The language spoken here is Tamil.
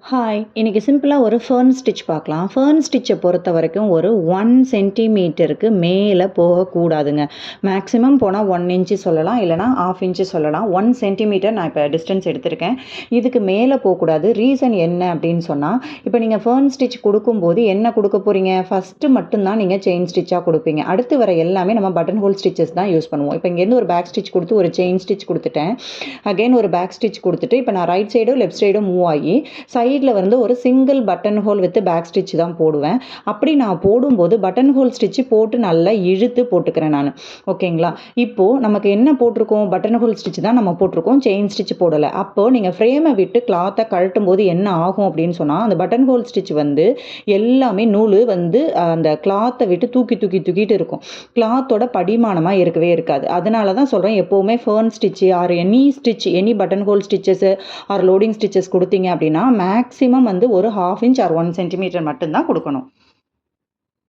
ஹாய்! இன்னைக்கு சிம்பிளா ஒரு ஃபர்ன் ஸ்டிச் பார்க்கலாம். ஃபர்ன் ஸ்டிச்ச பொறுத்தவரைக்கும் ஒரு 1 சென்டிமீட்டருக்கு மேல போகக்கூடாதுங்க. மேக்ஸிமம் போனா 1 இன்ச்சு சொல்லலாம். இல்லன்னா 1/2 இன்ச்சு சொல்லலாம். 1 சென்டிமீட்டர் நான் இப்ப டிஸ்டன்ஸ் எடுத்திருக்கேன். இதுக்கு மேல போக்கூடாது. ரீசன் என்ன அப்படின்னு சொன்னா, இப்ப நீங்க ஃபர்ன் ஸ்டிச் குடுக்கும்போது என்ன குடுக்க போறீங்க? ஃபர்ஸ்ட்டு மட்டும் தான் நீங்க செயின் ஸ்டிச்சா குடுப்பீங்க. அடுத்து வர எல்லாமே நம்ம பட்டன் ஹோல் ஸ்டிச்சஸ் தான் யூஸ் பண்ணுவோம். இப்ப இங்கேருந்து ஒரு பேக் ஸ்டிச் குடுத்து ஒரு செயின் ஸ்டிச் குடுத்துட்டேன். அகைன் ஒரு பேக் ஸ்டிச் குடுத்துட்டு, இப்ப நான் ரைட் சைடோ, லெஃப்ட் சைடோ மூவ் ஆகி சைடில் வந்து ஒரு single button hole with back stitch தான் போடுவேன். அப்படி நான் போடும்போது பட்டன் ஹோல் ஸ்டிச்சு போட்டு நல்லா இழுத்து போட்டுக்கிறேன் நான். ஓகேங்களா? இப்போது நமக்கு என்ன போட்டிருக்கோம்? பட்டன் ஹோல் ஸ்டிச் தான் நம்ம போட்டிருக்கோம், செயின் ஸ்டிச் போடலை. அப்போது நீங்கள் ஃப்ரேமை விட்டு கிளாத்தை கழட்டும் போது என்ன ஆகும் அப்படின்னு சொன்னால், அந்த பட்டன் ஹோல் ஸ்டிச் வந்து எல்லாமே நூல் வந்து அந்த கிளாத்தை விட்டு தூக்கிட்டு இருக்கும். கிளாத்தோட படிமானமாக இருக்கவே இருக்காது. அதனால தான் சொல்கிறேன், எப்போவுமே fern stitch or any button hole stitches or loading stitches கொடுத்தீங்க அப்படின்னா மேக்ஸிமம் வந்து ஒரு 1/2 இன்ச் ஆர் 1 சென்டிமீட்டர் மட்டும்தான் கொடுக்கணும்.